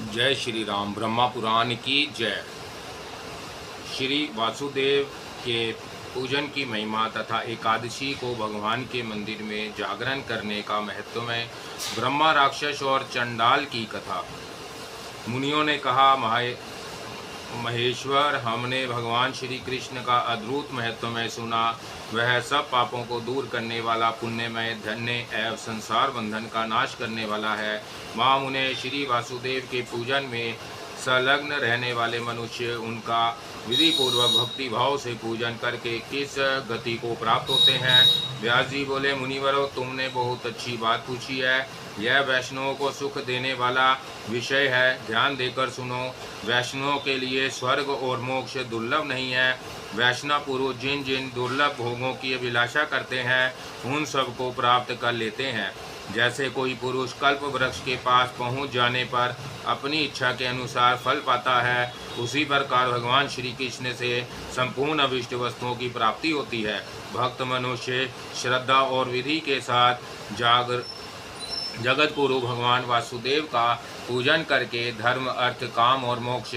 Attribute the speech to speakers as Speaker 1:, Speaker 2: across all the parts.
Speaker 1: जय श्री राम। ब्रह्मा पुराण की जय। श्री वासुदेव के पूजन की महिमा तथा एकादशी को भगवान के मंदिर में जागरण करने का महत्वमय ब्रह्मा, राक्षस और चंडाल की कथा। मुनियों ने कहा, महेश्वर, हमने भगवान श्री कृष्ण का अद्भुत महत्वमय सुना। वह सब पापों को दूर करने वाला, पुण्यमय, धन्य एवं संसार बंधन का नाश करने वाला है। महामुने, श्री वासुदेव के पूजन में संलग्न रहने वाले मनुष्य उनका विधि पूर्वक भक्ति भाव से पूजन करके किस गति को प्राप्त होते हैं? व्यास जी बोले, मुनिवरों, तुमने बहुत अच्छी बात पूछी है। यह वैष्णवों को सुख देने वाला विषय है। ध्यान देकर सुनो। वैष्णवों के लिए स्वर्ग और मोक्ष दुर्लभ नहीं है। वैष्णव पुरुष जिन जिन दुर्लभ भोगों की अभिलाषा करते हैं, उन सब को प्राप्त कर लेते हैं। जैसे कोई पुरुष कल्प वृक्ष के पास पहुंच जाने पर अपनी इच्छा के अनुसार फल पाता है, उसी प्रकार भगवान श्री कृष्ण से संपूर्ण अभिष्ट वस्तुओं की प्राप्ति होती है। भक्त मनुष्य श्रद्धा और विधि के साथ जगत गुरु भगवान वासुदेव का पूजन करके धर्म, अर्थ, काम और मोक्ष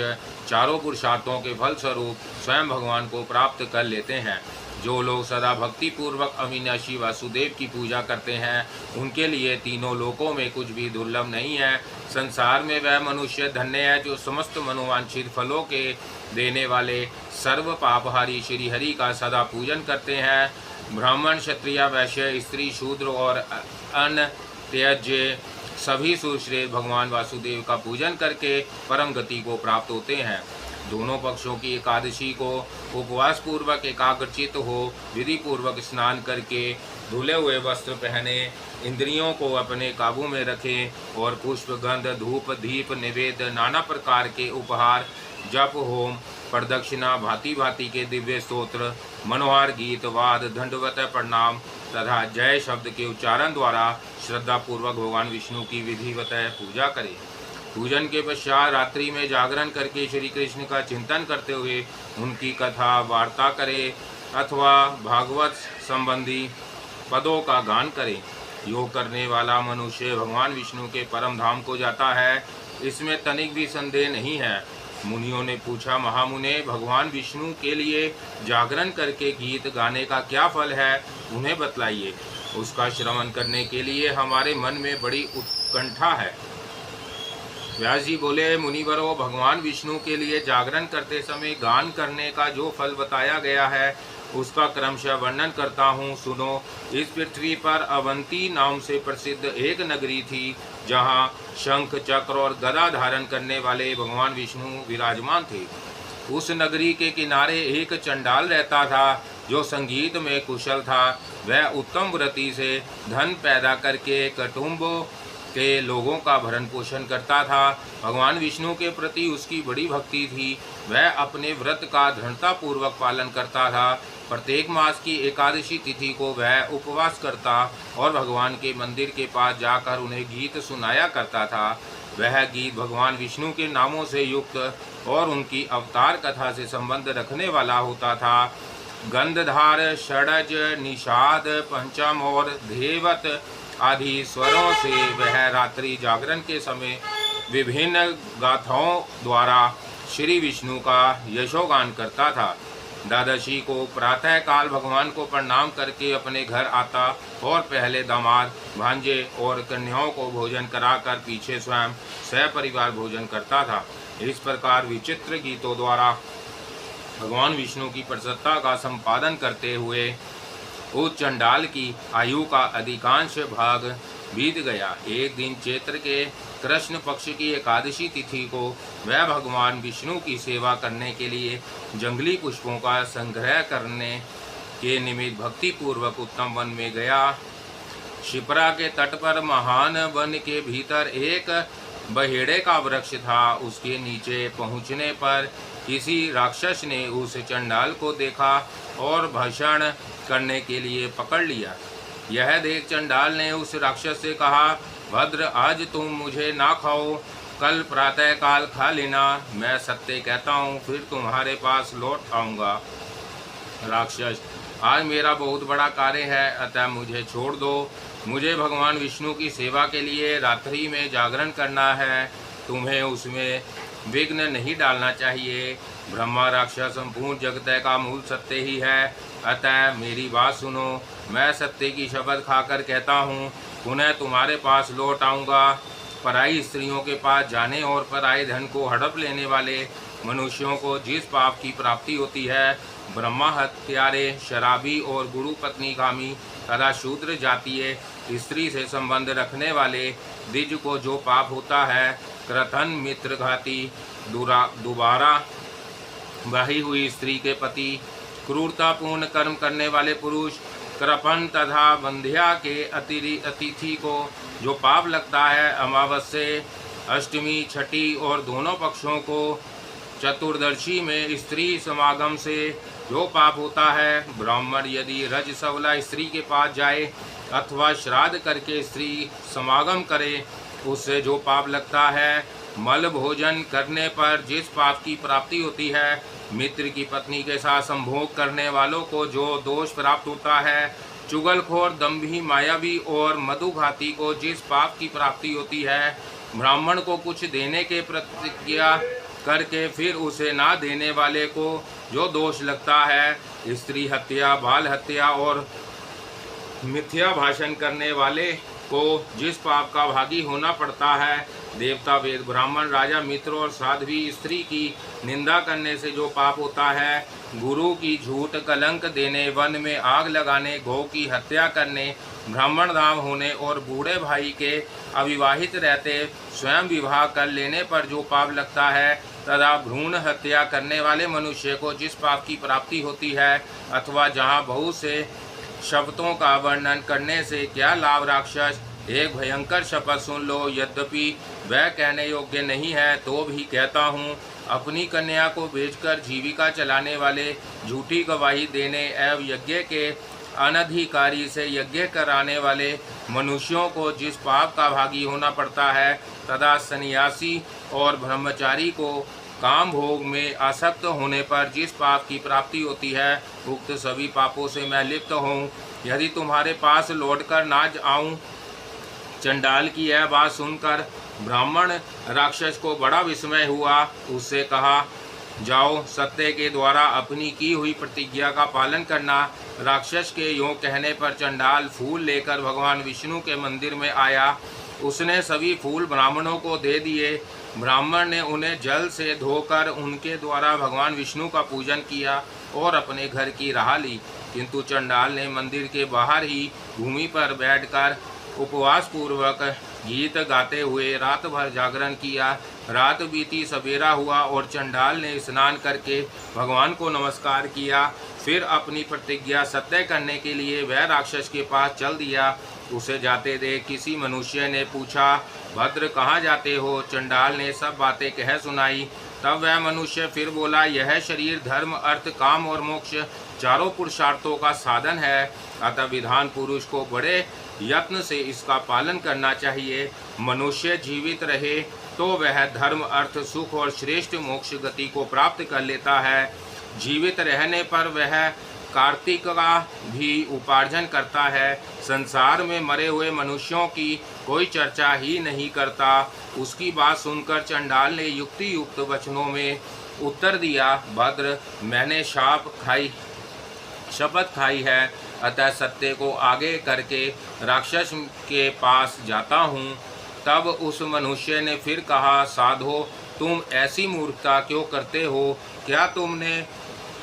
Speaker 1: चारों पुरुषार्थों के फल स्वरूप स्वयं भगवान को प्राप्त कर लेते हैं। जो लोग सदा भक्ति पूर्वक अविनाशी वासुदेव की पूजा करते हैं, उनके लिए तीनों लोकों में कुछ भी दुर्लभ नहीं है। संसार में वह मनुष्य धन्य है जो समस्त मनोवांछित फलों के देने वाले सर्व पापहारी श्री हरि का सदा पूजन करते हैं। ब्राह्मण, क्षत्रिय, वैश्य, स्त्री, शूद्र और अन्य त्यज्य सभी सुश्रेष्ठ भगवान वासुदेव का पूजन करके परम गति को प्राप्त होते हैं। दोनों पक्षों की एकादशी को उपवास पूर्वक एकाग्रचित हो, विधि पूर्वक स्नान करके धुले हुए वस्त्र पहने, इंद्रियों को अपने काबू में रखें और पुष्प, गंध, धूप, दीप, निवेद्य, नाना प्रकार के उपहार, जप, होम, प्रदक्षिणा, भांति भांति के दिव्य स्तोत्र, मनोहार गीत, वाद, दंडवत प्रणाम तथा जय शब्द के उच्चारण द्वारा श्रद्धा पूर्वक भगवान विष्णु की विधिवत पूजा करें। पूजन के पश्चात रात्रि में जागरण करके श्री कृष्ण का चिंतन करते हुए उनकी कथा वार्ता करें अथवा भागवत संबंधी पदों का गान करें। योग करने वाला मनुष्य भगवान विष्णु के परम धाम को जाता है, इसमें तनिक भी संदेह नहीं है। मुनियों ने पूछा, महामुने, भगवान विष्णु के लिए जागरण करके गीत गाने का क्या फल है, उन्हें बतलाइए। उसका श्रवण करने के लिए हमारे मन में बड़ी उत्कंठा है। व्यास जी बोले, मुनिवरों, भगवान विष्णु के लिए जागरण करते समय गान करने का जो फल बताया गया है, उसका क्रमशः वर्णन करता हूँ, सुनो। इस पृथ्वी पर अवंती नाम से प्रसिद्ध एक नगरी थी, जहाँ शंख, चक्र और गदा धारण करने वाले भगवान विष्णु विराजमान थे। उस नगरी के किनारे एक चंडाल रहता था, जो संगीत में कुशल था। वह उत्तम व्रति से धन पैदा करके कुटुंबों के लोगों का भरण पोषण करता था। भगवान विष्णु के प्रति उसकी बड़ी भक्ति थी। वह अपने व्रत का दृढ़तापूर्वक पालन करता था। प्रत्येक मास की एकादशी तिथि को वह उपवास करता और भगवान के मंदिर के पास जाकर उन्हें गीत सुनाया करता था। वह गीत भगवान विष्णु के नामों से युक्त और उनकी अवतार कथा से संबंध रखने वाला होता था। गंधधार, षडज, निषाद, पंचम और धेवत आदि स्वरों से वह रात्रि जागरण के समय विभिन्न गाथाओं द्वारा श्री विष्णु का यशोगान करता था। द्वादशी को प्रातः काल भगवान को प्रणाम करके अपने घर आता और पहले दामाद, भांजे और कन्याओं को भोजन कराकर पीछे स्वयं सहपरिवार भोजन करता था। इस प्रकार विचित्र गीतों द्वारा भगवान विष्णु की प्रसन्नता का संपादन करते हुए उस चंडाल की आयु का अधिकांश भाग बीत गया। एक दिन चैत्र के कृष्ण पक्ष की एकादशी तिथि को वह भगवान विष्णु की सेवा करने के लिए जंगली पुष्पों का संग्रह करने के निमित्त भक्ति पूर्वक उत्तम वन में गया। शिप्रा के तट पर महान वन के भीतर एक बहेड़े का वृक्ष था। उसके नीचे पहुँचने पर किसी राक्षस ने उस चंडाल को देखा और भक्षण करने के लिए पकड़ लिया। यह देख चंडाल ने उस राक्षस से कहा, भद्र, आज तुम मुझे ना खाओ, कल प्रातः काल खा लेना। मैं सत्य कहता हूँ, फिर तुम्हारे पास लौट आऊँगा। राक्षस, आज मेरा बहुत बड़ा कार्य है, अतः मुझे छोड़ दो। मुझे भगवान विष्णु की सेवा के लिए रात्रि में जागरण करना है। तुम्हें उसमें विघ्न नहीं डालना चाहिए। ब्रह्मा राक्षस संपूर्ण जगत का मूल सत्य ही है, अतः मेरी बात सुनो। मैं सत्य की शपथ खाकर कहता हूँ, पुनः तुम्हारे पास लौट आऊँगा। पराई स्त्रियों के पास जाने और पराये धन को हड़प लेने वाले मनुष्यों को जिस पाप की प्राप्ति होती है, ब्रह्मा हत्यारे, शराबी और गुरु पत्नी कामी तथा शूद्र जातीय स्त्री से संबंध रखने वाले द्विज को जो पाप होता है, क्रथन मित्रघाती, दोबारा ब्याही हुई स्त्री के पति, क्रूरतापूर्ण कर्म करने वाले पुरुष, कृपण तथा बंध्या के अतिथि को जो पाप लगता है, अमावस्या, अष्टमी, छठी और दोनों पक्षों को चतुर्दशी में स्त्री समागम से जो पाप होता है, ब्राह्मण यदि रजसवला स्त्री के पास जाए अथवा श्राद्ध करके स्त्री समागम करे, उससे जो पाप लगता है, मल भोजन करने पर जिस पाप की प्राप्ति होती है, मित्र की पत्नी के साथ संभोग करने वालों को जो दोष प्राप्त होता है, चुगलखोर, दंभी, मायावी और मधुघाती को जिस पाप की प्राप्ति होती है, ब्राह्मण को कुछ देने के प्रतिज्ञा करके फिर उसे ना देने वाले को जो दोष लगता है, स्त्री हत्या, बाल हत्या और मिथ्या भाषण करने वाले को जिस पाप का भागी होना पड़ता है, देवता, वेद, ब्राह्मण, राजा, मित्र और साध्वी स्त्री की निंदा करने से जो पाप होता है, गुरु की झूठ कलंक देने, वन में आग लगाने, गौ की हत्या करने, ब्राह्मण दाम होने और बूढ़े भाई के अविवाहित रहते स्वयं विवाह कर लेने पर जो पाप लगता है, तथा भ्रूण हत्या करने वाले मनुष्य को जिस पाप की प्राप्ति होती है, अथवा जहाँ बहुत से शब्दों का वर्णन करने से क्या लाभ। राक्षस, एक भयंकर शपथ सुन लो, यद्यपि वह कहने योग्य नहीं है तो भी कहता हूँ। अपनी कन्या को बेचकर जीविका चलाने वाले, झूठी गवाही देने एवं यज्ञ के अनधिकारी से यज्ञ कराने वाले मनुष्यों को जिस पाप का भागी होना पड़ता है, तथा सन्यासी और ब्रह्मचारी को काम भोग में आसक्त होने पर जिस पाप की प्राप्ति होती है, उक्त सभी पापों से मैं लिप्त हूँ। यदि तुम्हारे पास लौटकर ना आऊँ। चंडाल की यह बात सुनकर ब्राह्मण राक्षस को बड़ा विस्मय हुआ। उससे कहा, जाओ, सत्य के द्वारा अपनी की हुई प्रतिज्ञा का पालन करना। राक्षस के यों कहने पर चंडाल फूल लेकर भगवान विष्णु के मंदिर में आया। उसने सभी फूल ब्राह्मणों को दे दिए। ब्राह्मण ने उन्हें जल से धोकर उनके द्वारा भगवान विष्णु का पूजन किया और अपने घर की राह ली। किंतु चंडाल ने मंदिर के बाहर ही भूमि पर बैठकर उपवास पूर्वक गीत गाते हुए रात भर जागरण किया। रात बीती, सवेरा हुआ और चंडाल ने स्नान करके भगवान को नमस्कार किया। फिर अपनी प्रतिज्ञा सत्य करने के लिए वह राक्षस के पास चल दिया। उसे जाते देख किसी मनुष्य ने पूछा, भद्र, कहाँ जाते हो? चंडाल ने सब बातें कह सुनाई। तब वह मनुष्य फिर बोला, यह शरीर धर्म, अर्थ, काम और मोक्ष चारों पुरुषार्थों का साधन है, अतः विधान पुरुष को बड़े यत्न से इसका पालन करना चाहिए। मनुष्य जीवित रहे तो वह धर्म, अर्थ, सुख और श्रेष्ठ मोक्ष गति को प्राप्त कर लेता है। जीवित रहने पर वह कार्तिक का भी उपार्जन करता है। संसार में मरे हुए मनुष्यों की कोई चर्चा ही नहीं करता। उसकी बात सुनकर चंडाल ने युक्ति युक्त वचनों में उत्तर दिया, भद्र, मैंने शपथ खाई है, अतः सत्य को आगे करके राक्षस के पास जाता हूँ। तब उस मनुष्य ने फिर कहा, साधो, तुम ऐसी मूर्खता क्यों करते हो? क्या तुमने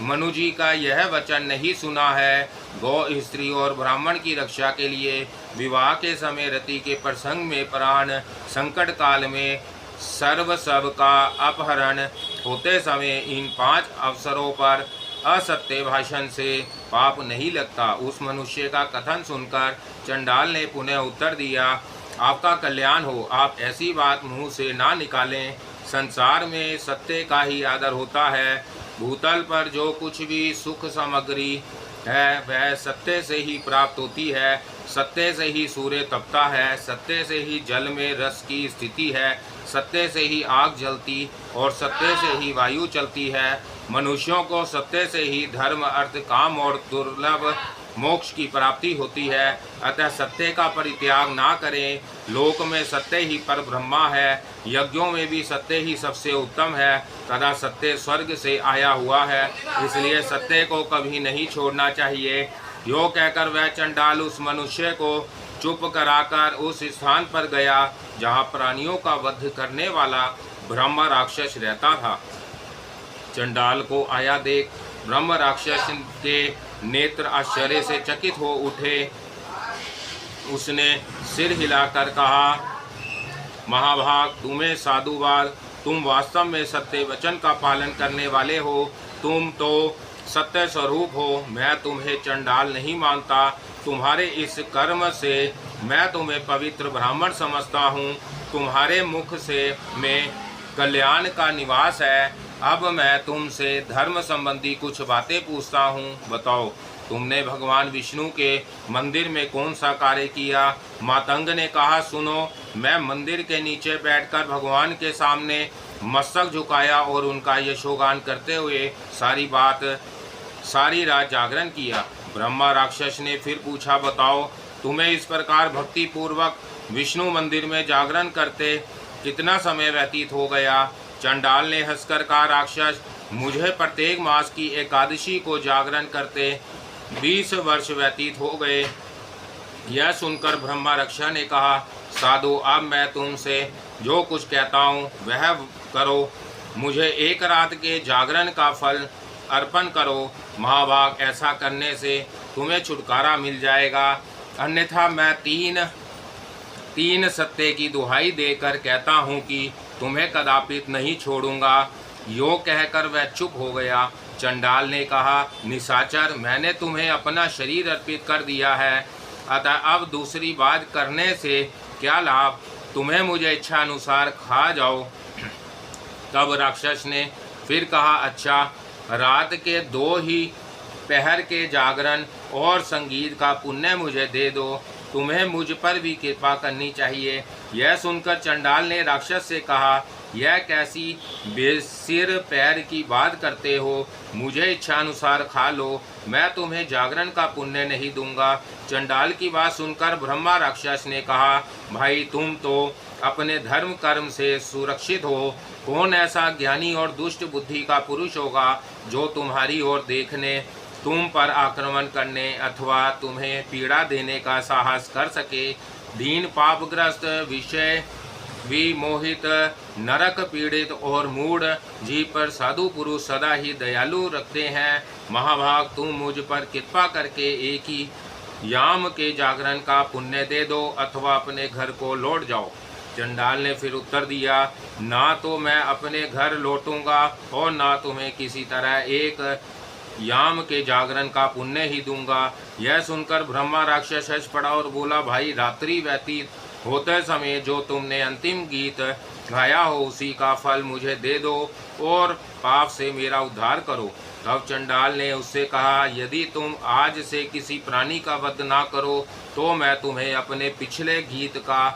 Speaker 1: मनु जी का यह वचन नहीं सुना है? गौ, स्त्री और ब्राह्मण की रक्षा के लिए विवाह के समय, रति के प्रसंग में, प्राण संकट काल में, सर्व सब का अपहरण होते समय, इन 5 अवसरों पर असत्य भाषण से पाप नहीं लगता। उस मनुष्य का कथन सुनकर चंडाल ने पुनः उत्तर दिया, आपका कल्याण हो, आप ऐसी बात मुंह से ना निकालें। संसार में सत्य का ही आदर होता है। भूतल पर जो कुछ भी सुख सामग्री है वह सत्य से ही प्राप्त होती है। सत्य से ही सूर्य तपता है, सत्य से ही जल में रस की स्थिति है, सत्य से ही आग जलती और सत्य से ही वायु चलती है। मनुष्यों को सत्य से ही धर्म, अर्थ, काम और दुर्लभ मोक्ष की प्राप्ति होती है। अतः सत्य का परित्याग ना करें। लोक में सत्य ही पर ब्रह्मा है, यज्ञों में भी सत्य ही सबसे उत्तम है, तथा सत्य स्वर्ग से आया हुआ है, इसलिए सत्य को कभी नहीं छोड़ना चाहिए। यो कहकर वह चंडाल उस मनुष्य को चुप कराकर उस स्थान पर गया जहाँ प्राणियों का वध करने वाला ब्रह्म राक्षस रहता था। चंडाल को आया देख ब्रह्म राक्षस के नेत्र आश्चर्य से चकित हो उठे। उसने सिर हिलाकर कहा, महाभाग, तुम्हें साधुवाद, तुम वास्तव में सत्य वचन का पालन करने वाले हो। तुम तो सत्य स्वरूप हो। मैं तुम्हें चंडाल नहीं मानता। तुम्हारे इस कर्म से मैं तुम्हें पवित्र ब्राह्मण समझता हूँ। तुम्हारे मुख से में कल्याण का निवास है। अब मैं तुमसे धर्म संबंधी कुछ बातें पूछता हूँ, बताओ, तुमने भगवान विष्णु के मंदिर में कौन सा कार्य किया? मातंग ने कहा, सुनो, मैं मंदिर के नीचे बैठकर भगवान के सामने मस्तक झुकाया और उनका यशोगान करते हुए सारी रात जागरण किया। ब्रह्मा राक्षस ने फिर पूछा, बताओ, तुम्हें इस प्रकार भक्ति पूर्वक विष्णु मंदिर में जागरण करते कितना समय व्यतीत हो गया? चंडाल ने हंसकर कहा, राक्षस, मुझे प्रत्येक मास की एकादशी को जागरण करते 20 वर्ष व्यतीत हो गए। यह सुनकर ब्रह्मा रक्षा ने कहा, साधु, अब मैं तुमसे जो कुछ कहता हूँ वह करो। मुझे एक रात के जागरण का फल अर्पण करो। महाभाग, ऐसा करने से तुम्हें छुटकारा मिल जाएगा, अन्यथा मैं तीन सत्य की दुहाई देकर कहता हूँ कि तुम्हें कदापि नहीं छोड़ूंगा। यो कहकर वह चुप हो गया। चंडाल ने कहा, निशाचर, मैंने तुम्हें अपना शरीर अर्पित कर दिया है, अतः अब दूसरी बात करने से क्या लाभ? तुम्हें मुझे इच्छा अनुसार खा जाओ। तब राक्षस ने फिर कहा, अच्छा, रात के 2 ही पहर के जागरण और संगीत का पुण्य मुझे दे दो। तुम्हें मुझ पर भी कृपा करनी चाहिए। यह सुनकर चंडाल ने राक्षस से कहा, यह कैसी बेसिर पैर की बात करते हो? मुझे इच्छा अनुसार खा लो, मैं तुम्हें जागरण का पुण्य नहीं दूंगा। चंडाल की बात सुनकर ब्रह्मा राक्षस ने कहा, भाई, तुम तो अपने धर्म कर्म से सुरक्षित हो। कौन ऐसा ज्ञानी और दुष्ट बुद्धि का पुरुष होगा जो तुम्हारी ओर देखने, तुम पर आक्रमण करने अथवा तुम्हें पीड़ा देने का साहस कर सके? दीन, पापग्रस्त, विषय विमोहित, नरक पीड़ित और मूढ़ जी पर साधु पुरुष सदा ही दयालु रखते हैं। महाभाग, तुम मुझ पर कृपा करके एक ही याम के जागरण का पुण्य दे दो अथवा अपने घर को लौट जाओ। चंडाल ने फिर उत्तर दिया, ना तो मैं अपने घर लौटूंगा और ना तुम्हें किसी तरह एक याम के जागरण का पुण्य ही दूंगा। यह सुनकर ब्रह्मा राक्षस हंस पड़ा और बोला, भाई, रात्रि व्यतीत होते समय जो तुमने अंतिम गीत गाया हो उसी का फल मुझे दे दो और पाप से मेरा उद्धार करो। तब चंडाल ने उससे कहा, यदि तुम आज से किसी प्राणी का वध ना करो तो मैं तुम्हें अपने पिछले गीत का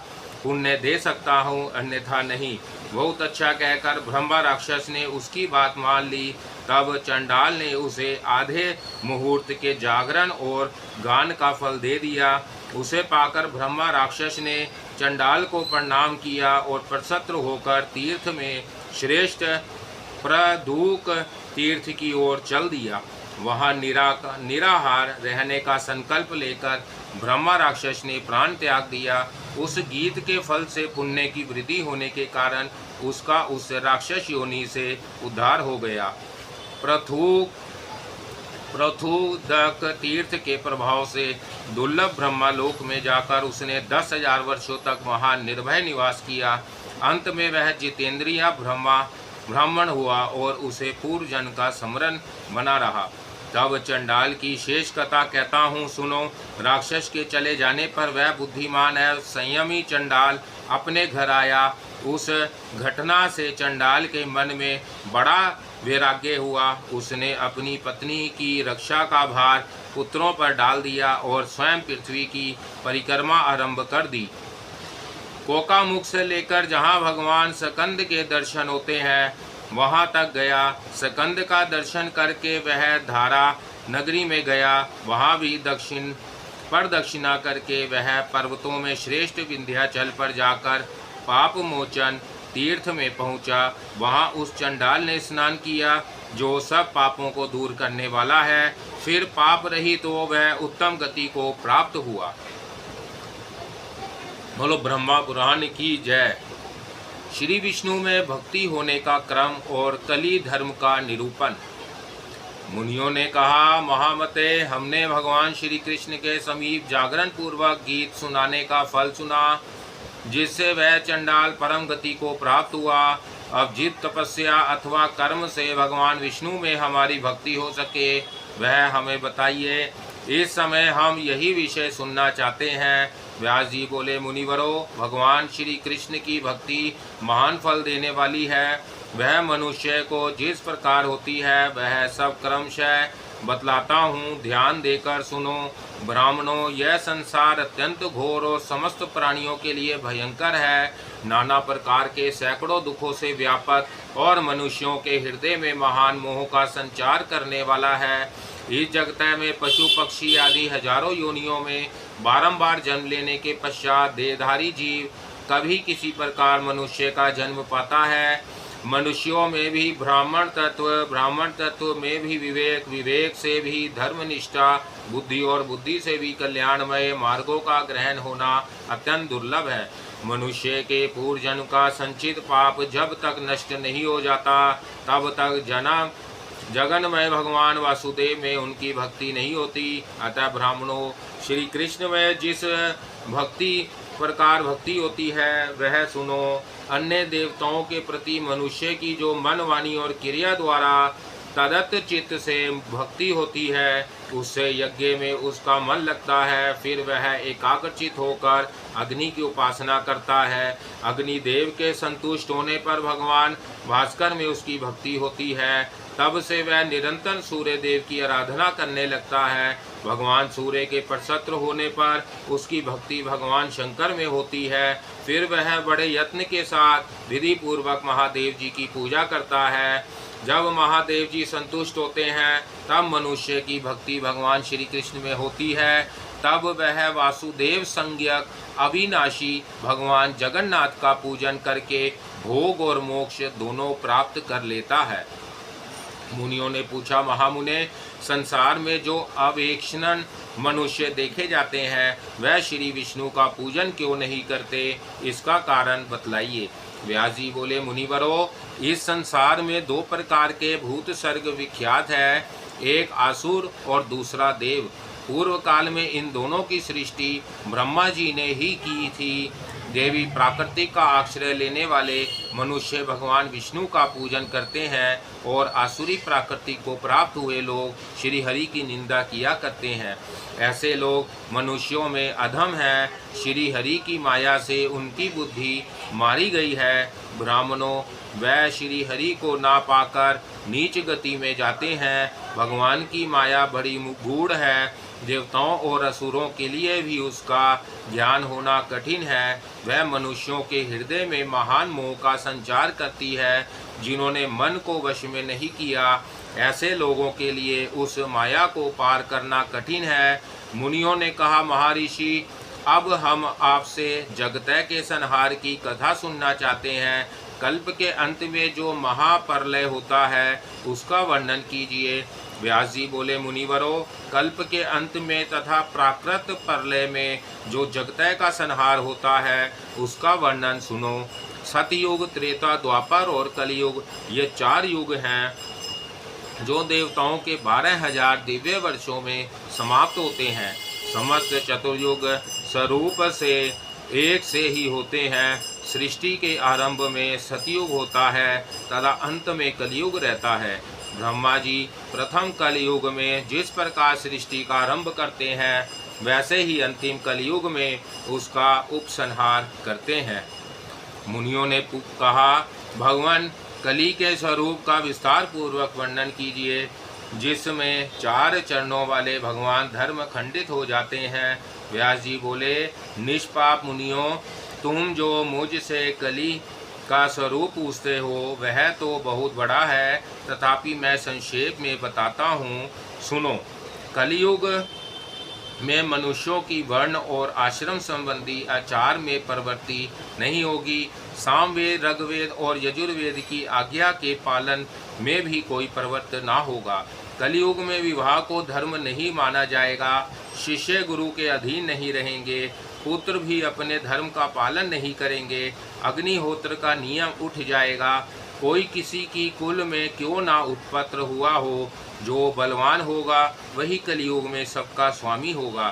Speaker 1: पुण्य दे सकता हूँ, अन्यथा नहीं। बहुत अच्छा कहकर ब्रह्मा राक्षस ने उसकी बात मान ली। तब चंडाल ने उसे आधे मुहूर्त के जागरण और गान का फल दे दिया। उसे पाकर ब्रह्मा राक्षस ने चंडाल को प्रणाम किया और प्रसन्न होकर तीर्थ में श्रेष्ठ प्रदूक तीर्थ की ओर चल दिया। वहाँ निराहार रहने का संकल्प लेकर ब्रह्मा राक्षस ने प्राण त्याग दिया। उस गीत के फल से पुण्य की वृद्धि होने के कारण उसका उस राक्षस योनि से उद्धार हो गया। प्रथुदक तीर्थ के प्रभाव से दुर्लभ ब्रह्मालोक में जाकर उसने 10,000 वर्षों तक वहाँ निर्भय निवास किया। अंत में वह जितेंद्रिय ब्राह्मण हुआ और उसे पूर्व जन्म का स्मरण बना रहा। तब चंडाल की शेष कथा कहता हूँ, सुनो। राक्षस के चले जाने पर वह बुद्धिमान है संयमी चंडाल अपने घर आया। उस घटना से चंडाल के मन में बड़ा वैराग्य हुआ। उसने अपनी पत्नी की रक्षा का भार पुत्रों पर डाल दिया और स्वयं पृथ्वी की परिक्रमा आरंभ कर दी। कोकामुख से लेकर जहाँ भगवान स्कंद के दर्शन होते हैं वहाँ तक गया। स्कंद का दर्शन करके वह धारा नगरी में गया। वहाँ भी दक्षिणा करके वह पर्वतों में श्रेष्ठ विंध्याचल पर जाकर पाप मोचन तीर्थ में पहुँचा। वहाँ उस चंडाल ने स्नान किया जो सब पापों को दूर करने वाला है। फिर पाप रहित तो वह उत्तम गति को प्राप्त हुआ। बोलो ब्रह्मा पुराण की जय। श्री विष्णु में भक्ति होने का क्रम और कली धर्म का निरूपण। मुनियों ने कहा, महामते, हमने भगवान श्री कृष्ण के समीप जागरण पूर्वक गीत सुनाने का फल सुना, जिससे वह चंडाल परम गति को प्राप्त हुआ। अब जिस तपस्या अथवा कर्म से भगवान विष्णु में हमारी भक्ति हो सके वह हमें बताइए। इस समय हम यही विषय सुनना चाहते हैं। व्यास जी बोले, मुनिवरों, भगवान श्री कृष्ण की भक्ति महान फल देने वाली है। वह मनुष्य को जिस प्रकार होती है वह सब क्रमशः बतलाता हूँ, ध्यान देकर सुनो। ब्राह्मणों, यह संसार अत्यंत घोर और समस्त प्राणियों के लिए भयंकर है। नाना प्रकार के सैकड़ों दुखों से व्यापक और मनुष्यों के हृदय में महान मोह का संचार करने वाला है। इस जगत में पशु पक्षी आदि हजारों योनियों में बारंबार जन्म लेने के पश्चात देहधारी जीव कभी किसी प्रकार मनुष्य का जन्म पाता है। मनुष्यों में भी ब्राह्मण तत्व में भी विवेक, विवेक से भी धर्मनिष्ठा, बुद्धि और बुद्धि से भी कल्याणमय मार्गों का ग्रहण होना अत्यंत दुर्लभ है। मनुष्य के पूर्व जन्म का संचित पाप जब तक नष्ट नहीं हो जाता तब तक जगन्मय भगवान वासुदेव में उनकी भक्ति नहीं होती। अतः ब्राह्मणों, श्री कृष्ण में जिस प्रकार भक्ति होती है वह सुनो। अन्य देवताओं के प्रति मनुष्य की जो मन, वाणी और क्रिया द्वारा तदत चित्त से भक्ति होती है, उससे यज्ञ में उसका मन लगता है। फिर वह एकाग्रचित होकर अग्नि की उपासना करता है। अग्निदेव के संतुष्ट होने पर भगवान भास्कर में उसकी भक्ति होती है। तब से वह निरंतर सूर्य देव की आराधना करने लगता है। भगवान सूर्य के परशत्र होने पर उसकी भक्ति भगवान शंकर में होती है। फिर वह बड़े यत्न के साथ विधि पूर्वक महादेव जी की पूजा करता है। जब महादेव जी संतुष्ट होते हैं तब मनुष्य की भक्ति भगवान श्री कृष्ण में होती है। तब वह वासुदेव संज्ञक अविनाशी भगवान जगन्नाथ का पूजन करके भोग और मोक्ष दोनों प्राप्त कर लेता है। मुनियों ने पूछा, महामुने, संसार में जो अवेक्षण मनुष्य देखे जाते हैं वह श्री विष्णु का पूजन क्यों नहीं करते, इसका कारण बतलाइए। व्यास जी बोले, मुनिवरों, इस संसार में दो प्रकार के भूत सर्ग विख्यात है, एक आसुर और दूसरा देव। पूर्व काल में इन दोनों की सृष्टि ब्रह्मा जी ने ही की थी। देवी प्राकृतिक का आश्रय लेने वाले मनुष्य भगवान विष्णु का पूजन करते हैं और आसुरी प्राकृतिक को प्राप्त हुए लोग श्री हरि की निंदा किया करते हैं। ऐसे लोग मनुष्यों में अधम हैं। श्री हरि की माया से उनकी बुद्धि मारी गई है। ब्राह्मणों, वह श्री हरि को ना पाकर नीच गति में जाते हैं। भगवान की माया बड़ी गूढ़ है। देवताओं और असुरों के लिए भी उसका ज्ञान होना कठिन है। वह मनुष्यों के हृदय में महान मोह का संचार करती है। जिन्होंने मन को वश में नहीं किया, ऐसे लोगों के लिए उस माया को पार करना कठिन है। मुनियों ने कहा, महर्षि, अब हम आपसे जगतय के संहार की कथा सुनना चाहते हैं। कल्प के अंत में जो महाप्रलय होता है उसका वर्णन कीजिए। व्यास जी बोले, मुनिवरों, कल्प के अंत में तथा प्राकृत प्रलय में जो जगतय का संहार होता है उसका वर्णन सुनो। सतयुग, त्रेता, द्वापर और कलयुग, ये 4 युग हैं जो देवताओं के 12,000 दिव्य वर्षों में समाप्त होते हैं। समस्त चतुर्युग स्वरूप से एक से ही होते हैं। सृष्टि के आरंभ में सतयुग होता है तथा अंत में कलयुग रहता है। ब्रह्मा जी प्रथम कलयुग में जिस प्रकार सृष्टि का आरंभ करते हैं वैसे ही अंतिम कलयुग में उसका उपसंहार करते हैं। मुनियों ने कहा, भगवान कली के स्वरूप का विस्तार पूर्वक वर्णन कीजिए, जिसमें 4 चरणों वाले भगवान धर्म खंडित हो जाते हैं। व्यास जी बोले, निष्पाप मुनियों, तुम जो मुझसे कली का स्वरूप पूछते हो वह तो बहुत बड़ा है, तथापि मैं संक्षेप में बताता हूँ, सुनो। कलयुग में मनुष्यों की वर्ण और आश्रम संबंधी आचार में प्रवृत्ति नहीं होगी। सामवेद, ऋग्वेद और यजुर्वेद की आज्ञा के पालन में भी कोई प्रवृत्ति ना होगा। कलयुग में विवाह को धर्म नहीं माना जाएगा। शिष्य गुरु के अधीन नहीं रहेंगे। पुत्र भी अपने धर्म का पालन नहीं करेंगे। अग्निहोत्र का नियम उठ जाएगा। कोई किसी की कुल में क्यों ना उत्पन्न हुआ हो, जो बलवान होगा वही कलयुग में सबका स्वामी होगा।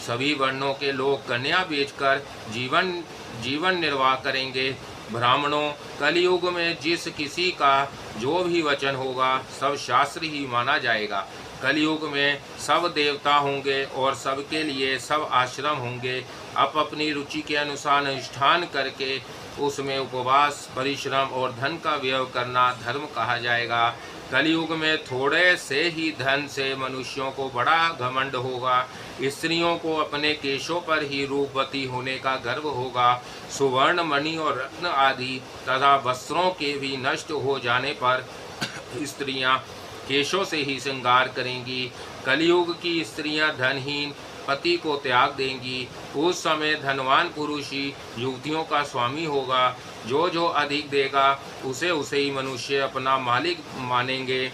Speaker 1: सभी वर्णों के लोग कन्या बेचकर जीवन निर्वाह करेंगे। ब्राह्मणों, कलयुग में जिस किसी का जो भी वचन होगा सब शास्त्र ही माना जाएगा। कलयुग में सब देवता होंगे और सबके लिए सब आश्रम होंगे। आप अपनी रुचि के अनुसार अनुष्ठान करके उसमें उपवास, परिश्रम और धन का व्यय करना धर्म कहा जाएगा। कलयुग में थोड़े से ही धन से मनुष्यों को बड़ा घमंड होगा। स्त्रियों को अपने केशों पर ही रूपवती होने का गर्व होगा। सुवर्ण, मणि और रत्न आदि तथा वस्त्रों के भी नष्ट हो जाने पर स्त्रियां केशों से ही श्रृंगार करेंगी। कलयुग की स्त्रियां धनहीन पति को त्याग देंगी। उस समय धनवान पुरुष ही युवतियों का स्वामी होगा। जो अधिक देगा उसे ही मनुष्य अपना मालिक मानेंगे।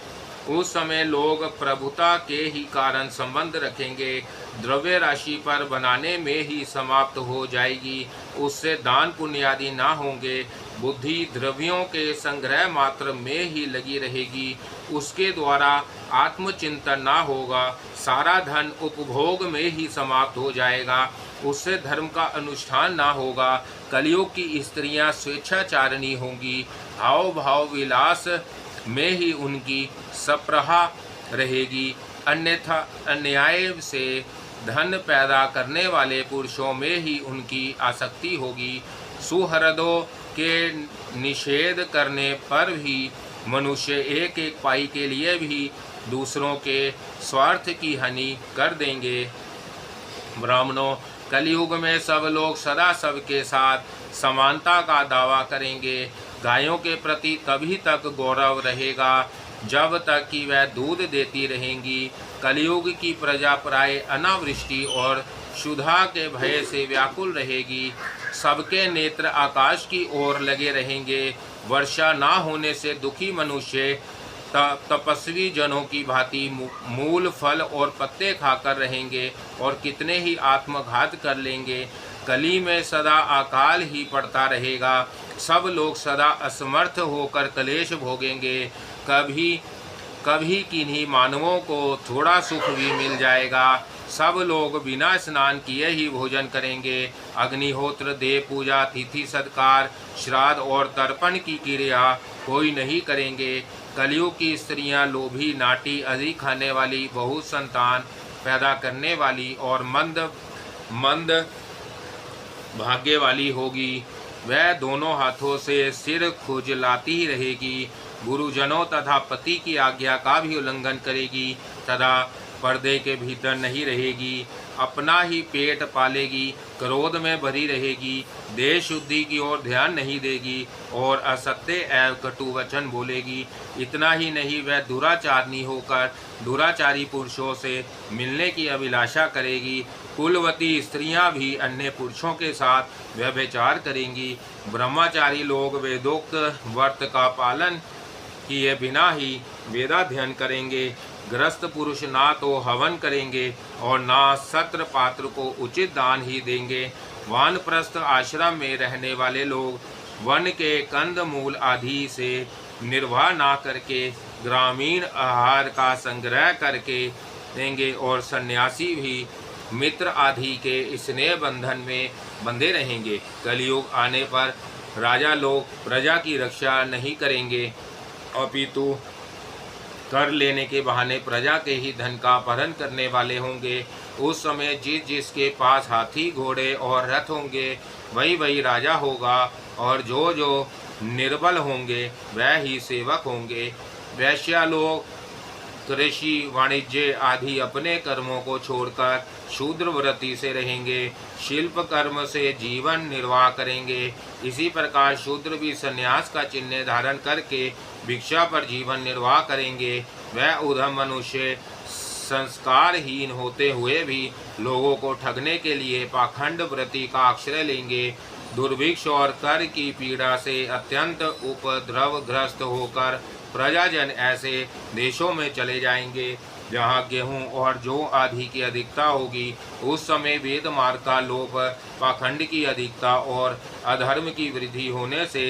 Speaker 1: उस समय लोग प्रभुता के ही कारण संबंध रखेंगे। द्रव्य राशि पर बनाने में ही समाप्त हो जाएगी। उससे दान पुण्य आदि ना होंगे। बुद्धि द्रव्यों के संग्रह मात्र में ही लगी रहेगी। उसके द्वारा आत्मचिंतन ना होगा। सारा धन उपभोग में ही समाप्त हो जाएगा। उससे धर्म का अनुष्ठान ना होगा। कलयुग की स्त्रियां स्वेच्छाचारिणी होंगी। हाव भाव विलास में ही उनकी सप्रहा रहेगी। अन्यथा अन्याय से धन पैदा करने वाले पुरुषों में ही उनकी आसक्ति होगी। सुहृदों के निषेध करने पर भी मनुष्य एक एक पाई के लिए भी दूसरों के स्वार्थ की हानि कर देंगे। ब्राह्मणों, कलयुग में सब लोग सदा सबके साथ समानता का दावा करेंगे। गायों के प्रति तभी तक गौरव रहेगा जब तक कि वह दूध देती रहेंगी। कलयुग की प्रजा प्राय अनावृष्टि और क्षुधा के भय से व्याकुल रहेगी। सबके नेत्र आकाश की ओर लगे रहेंगे। वर्षा ना होने से दुखी मनुष्य तपस्वी जनों की भांति मूल, फल और पत्ते खाकर रहेंगे और कितने ही आत्मघात कर लेंगे। कली में सदा अकाल ही पड़ता रहेगा। सब लोग सदा असमर्थ होकर क्लेश भोगेंगे। कभी किन्हीं मानवों को थोड़ा सुख भी मिल जाएगा। सब लोग बिना स्नान किए ही भोजन करेंगे। अग्निहोत्र, देव पूजा, तिथि सत्कार, श्राद्ध और तर्पण की क्रिया कोई नहीं करेंगे। कलयुग की स्त्रियां लोभी, नाटी, अधिक खाने वाली, बहुत संतान पैदा करने वाली और मंद भाग्य वाली होगी। वह दोनों हाथों से सिर खुजलाती ही रहेगी। गुरुजनों तथा पति की आज्ञा का भी उल्लंघन करेगी तथा पर्दे के भीतर नहीं रहेगी। अपना ही पेट पालेगी। क्रोध में भरी रहेगी। देह शुद्धि की ओर ध्यान नहीं देगी और असत्य एवं कटु वचन बोलेगी। इतना ही नहीं, वह दुराचारणी होकर दुराचारी पुरुषों से मिलने की अभिलाषा करेगी। कुलवती स्त्रियां भी अन्य पुरुषों के साथ व्यभिचार करेंगी। ब्रह्मचारी लोग वेदोक्त व्रत का पालन किए बिना ही वेदाध्ययन करेंगे। गृहस्थ पुरुष ना तो हवन करेंगे और ना सत्र पात्र को उचित दान ही देंगे। वानप्रस्थ आश्रम में रहने वाले लोग वन के कंद मूल आदि से निर्वाह ना करके ग्रामीण आहार का संग्रह करके देंगे और सन्यासी भी मित्र आदि के स्नेह बंधन में बंधे रहेंगे। कलयुग आने पर राजा लोग प्रजा की रक्षा नहीं करेंगे, अपितु कर लेने के बहाने प्रजा के ही धन का अपहरण करने वाले होंगे। उस समय जिसके पास हाथी, घोड़े और रथ होंगे वही राजा होगा और जो निर्बल होंगे वह ही सेवक होंगे। वैश्या लोग कृषि, वाणिज्य आदि अपने कर्मों को छोड़कर शूद्र वृत्ति से रहेंगे। शिल्प कर्म से जीवन निर्वाह करेंगे। इसी प्रकार शूद्र भी संन्यास का चिन्ह धारण करके भिक्षा पर जीवन निर्वाह करेंगे। वह उधम मनुष्य संस्कारहीन होते हुए भी लोगों को ठगने के लिए पाखंड व्रति का आश्रय लेंगे। दुर्भिक्ष और कर की पीड़ा से अत्यंत उपद्रवग्रस्त होकर प्रजाजन ऐसे देशों में चले जाएंगे जहाँ गेहूं और जौ आदि की अधिकता होगी। उस समय वेद मार्ग का लोप, पाखंड की अधिकता और अधर्म की वृद्धि होने से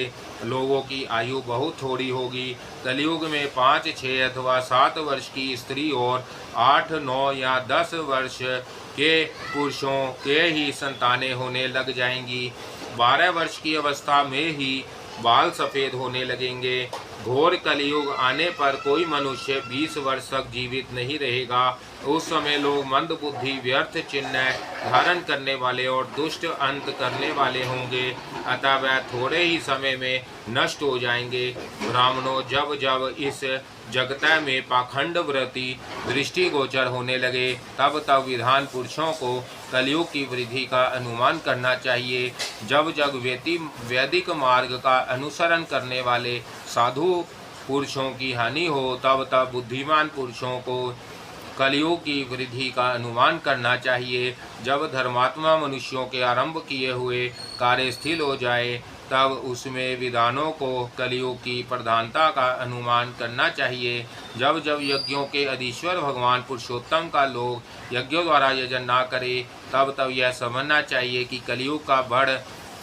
Speaker 1: लोगों की आयु बहुत थोड़ी होगी। कलयुग में 5, 6 अथवा 7 वर्ष की स्त्री और 8, 9 या 10 वर्ष के पुरुषों के ही संतानें होने लग जाएंगी। 12 वर्ष की अवस्था में ही बाल सफ़ेद होने लगेंगे। घोर कलयुग आने पर कोई मनुष्य 20 वर्ष तक जीवित नहीं रहेगा। उस समय लोग मंद बुद्धि, व्यर्थ चिन्ह धारण करने वाले और दुष्ट अंत करने वाले होंगे, अतः वह थोड़े ही समय में नष्ट हो जाएंगे। ब्राह्मणों, जब जब इस जगत में पाखंड व्रति दृष्टिगोचर होने लगे, तब तब विधान पुरुषों को कलयुग की वृद्धि का अनुमान करना चाहिए। जब जब वैदिक मार्ग का अनुसरण करने वाले साधु पुरुषों की हानि हो, तब तब बुद्धिमान पुरुषों को कलयुग की वृद्धि का अनुमान करना चाहिए। जब धर्मात्मा मनुष्यों के आरंभ किए हुए कार्य स्थिर हो जाए, तब उसमें विधानों को कलयुग की प्रधानता का अनुमान करना चाहिए। जब जब यज्ञों के अधीश्वर भगवान पुरुषोत्तम का लोग यज्ञों द्वारा यजन ना करे, तब तब यह समझना चाहिए कि कलयुग का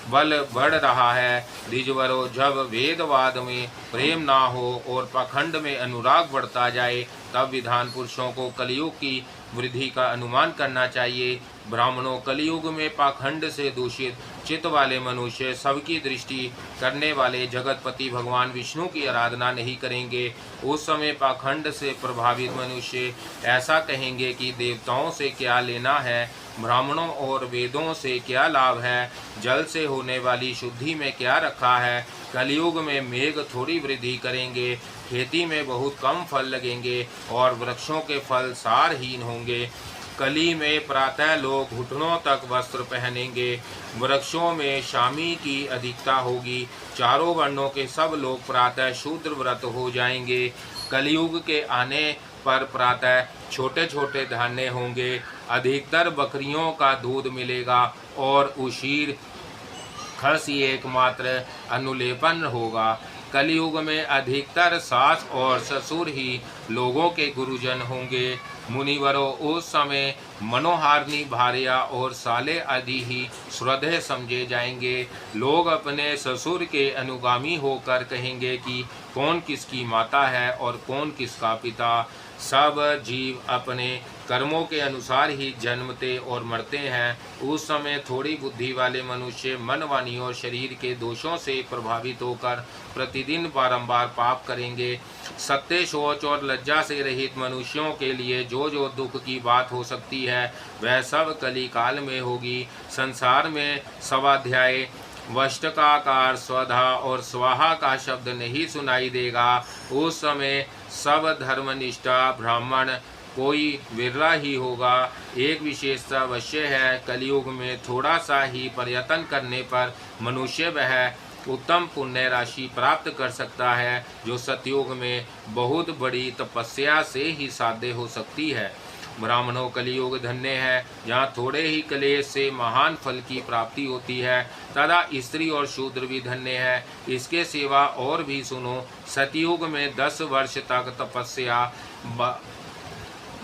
Speaker 1: बल बढ़ रहा है। द्विजवरों, जब वेदवाद में प्रेम ना हो और पाखंड में अनुराग बढ़ता जाए, तब विधान पुरुषों को कलयुग की वृद्धि का अनुमान करना चाहिए। ब्राह्मणों, कलयुग में पाखंड से दूषित चित्त वाले मनुष्य सबकी दृष्टि करने वाले जगतपति भगवान विष्णु की आराधना नहीं करेंगे। उस समय पाखंड से प्रभावित मनुष्य ऐसा कहेंगे कि देवताओं से क्या लेना है, ब्राह्मणों और वेदों से क्या लाभ है, जल से होने वाली शुद्धि में क्या रखा है। कलयुग में मेघ थोड़ी वृद्धि करेंगे, खेती में बहुत कम फल लगेंगे और वृक्षों के फल सारहीन होंगे। कली में प्रातः लोग घुटनों तक वस्त्र पहनेंगे, वृक्षों में शामी की अधिकता होगी। चारों वर्णों के सब लोग प्रातः शूद्र व्रत हो जाएंगे। कलयुग के आने पर प्रातः छोटे छोटे धान्य होंगे, अधिकतर बकरियों का दूध मिलेगा और उशीर खस ही एकमात्र अनुलेपन होगा। कलयुग में अधिकतर सास और ससुर ही लोगों के गुरुजन होंगे। मुनिवरों, उस समय मनोहारिणी भार्या और साले आदि ही श्रद्धेय समझे जाएंगे। लोग अपने ससुर के अनुगामी होकर कहेंगे कि कौन किसकी माता है और कौन किसका पिता। सब जीव अपने कर्मों के अनुसार ही जन्मते और मरते हैं। उस समय थोड़ी बुद्धि वाले मनुष्य मन, वाणी और शरीर के दोषों से प्रभावित होकर प्रतिदिन बारंबार पाप करेंगे। सत्य, शौच और लज्जा से रहित मनुष्यों के लिए जो जो दुख की बात हो सकती है, वह सब कली काल में होगी। संसार में स्वाध्याय, वष्टकाकार, स्वधा और स्वाहा का शब्द नहीं सुनाई देगा। उस समय सब धर्मनिष्ठा ब्राह्मण कोई विरला ही होगा। एक विशेषता अवश्य है, कलयुग में थोड़ा सा ही प्रयत्न करने पर मनुष्य वह उत्तम पुण्य राशि प्राप्त कर सकता है, जो सतयुग में बहुत बड़ी तपस्या से ही साध्य हो सकती है। ब्राह्मणों, कलियुग धन्य है, जहाँ थोड़े ही क्लेश से महान फल की प्राप्ति होती है। तथा स्त्री और शूद्र भी धन्य है। इसके सिवा और भी सुनो, सतयुग में 10 वर्ष तक तपस्या,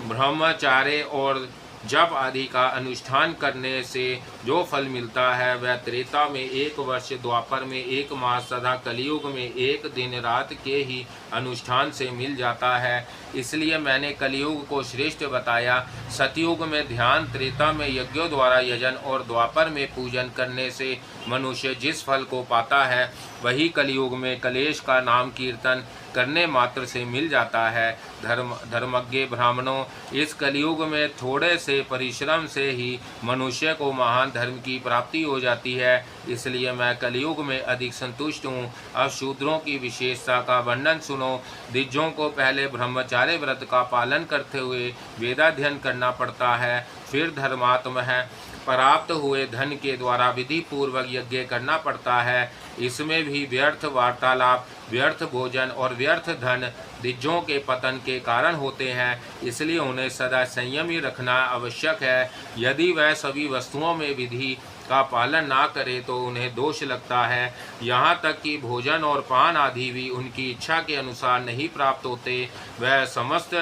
Speaker 1: ब्रह्मचार्य और जप आदि का अनुष्ठान करने से जो फल मिलता है, वह त्रेता में 1 वर्ष, द्वापर में 1 मास तथा कलियुग में 1 दिन रात के ही अनुष्ठान से मिल जाता है। इसलिए मैंने कलियुग को श्रेष्ठ बताया। सतयुग में ध्यान, त्रेता में यज्ञों द्वारा यजन और द्वापर में पूजन करने से मनुष्य जिस फल को पाता है, वही कलियुग में कलेश का नाम कीर्तन करने मात्र से मिल जाता है। धर्मज्ञ ब्राह्मणों, इस कलियुग में थोड़े से परिश्रम से ही मनुष्य को महान धर्म की प्राप्ति हो जाती है। इसलिए मैं कलियुग में अधिक संतुष्ट हूँ। अब शूद्रों की विशेषता का वर्णन सुनो। द्विजों को पहले ब्रह्मचार्य व्रत का पालन करते हुए वेदाध्ययन करना पड़ता है, फिर धर्मात्म है प्राप्त हुए धन के द्वारा विधि पूर्वक यज्ञ करना पड़ता है। इसमें भी व्यर्थ वार्तालाप, व्यर्थ भोजन और व्यर्थ धन द्विजों के पतन के कारण होते हैं, इसलिए उन्हें सदा संयम ही रखना आवश्यक है। यदि वह सभी वस्तुओं में विधि का पालन ना करे तो उन्हें दोष लगता है। यहाँ तक कि भोजन और पान आदि भी उनकी इच्छा के अनुसार नहीं प्राप्त होते। वह समस्त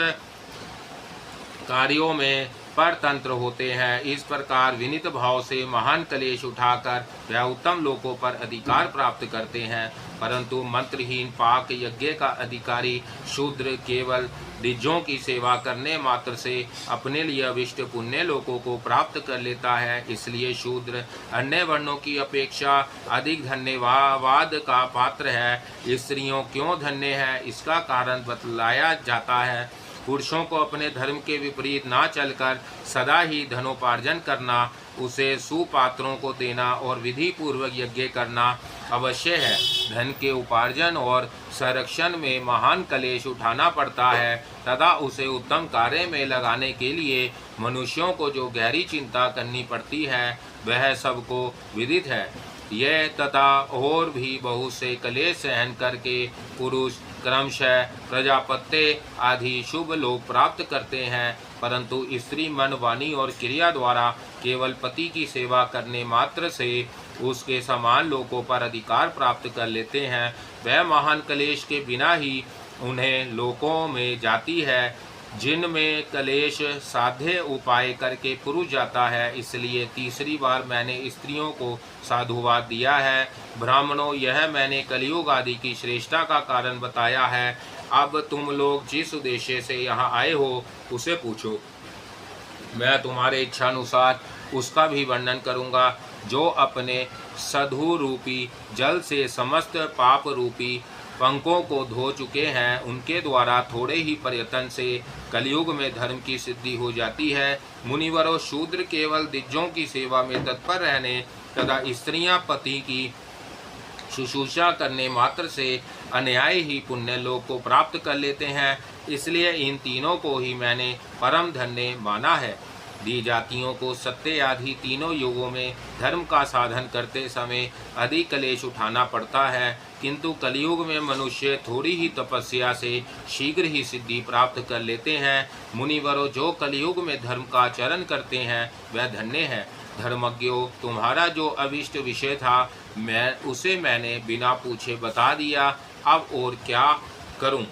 Speaker 1: कार्यों में परतंत्र होते हैं। इस प्रकार विनित भाव से महान कलेश उठाकर वह उत्तम लोकों पर अधिकार प्राप्त करते हैं। परंतु मंत्रहीन पाक यज्ञ का अधिकारी शूद्र केवल द्विजों की सेवा करने मात्र से अपने लिए अविष्ट पुण्य लोकों को प्राप्त कर लेता है। इसलिए शूद्र अन्य वर्णों की अपेक्षा अधिक धन्यवाद का पात्र है। स्त्रियों क्यों धन्य है, इसका कारण बतलाया जाता है। पुरुषों को अपने धर्म के विपरीत ना चलकर सदा ही धनोपार्जन करना, उसे सुपात्रों को देना और विधि पूर्वक यज्ञ करना अवश्य है। धन के उपार्जन और संरक्षण में महान कलेश उठाना पड़ता है तथा उसे उत्तम कार्य में लगाने के लिए मनुष्यों को जो गहरी चिंता करनी पड़ती है वह सबको विदित है। यह तथा और भी बहुत से कलेश सहन करके पुरुष क्रमशः प्रजापत्य आदि शुभ लोक प्राप्त करते हैं। परंतु स्त्री मन, वाणी और क्रिया द्वारा केवल पति की सेवा करने मात्र से उसके समान लोकों पर अधिकार प्राप्त कर लेते हैं। वह महान कलेश के बिना ही उन्हें लोकों में जाती है जिनमें कलेश साध्य उपाय करके पुरुष जाता है। इसलिए तीसरी बार मैंने स्त्रियों को साधुवाद दिया है। ब्राह्मणों, यह मैंने कलियुग आदि की श्रेष्ठता का कारण बताया है। अब तुम लोग जिस उद्देश्य से यहाँ आए हो उसे पूछो, मैं तुम्हारे इच्छानुसार उसका भी वर्णन करूँगा। जो अपने सधु रूपी जल से समस्त पाप रूपी पंकों को धो चुके हैं, उनके द्वारा थोड़े ही प्रयत्न से कलयुग में धर्म की सिद्धि हो जाती है। मुनिवरों, शूद्र केवल द्विजों की सेवा में तत्पर रहने तथा स्त्रियां पति की शुश्रूषा करने मात्र से अन्याय ही पुण्य लोक को प्राप्त कर लेते हैं। इसलिए इन तीनों को ही मैंने परम धन्य माना है। दी जातियों को सत्य आदि तीनों युगों में धर्म का साधन करते समय अधिक कलेश उठाना पड़ता है, किंतु कलयुग में मनुष्य थोड़ी ही तपस्या से शीघ्र ही सिद्धि प्राप्त कर लेते हैं। मुनिवरों, जो कलयुग में धर्म का आचरण करते हैं वह धन्य है। धर्मज्ञों, तुम्हारा जो अभिष्ट विषय था मैंने बिना पूछे बता दिया, अब और क्या करूं।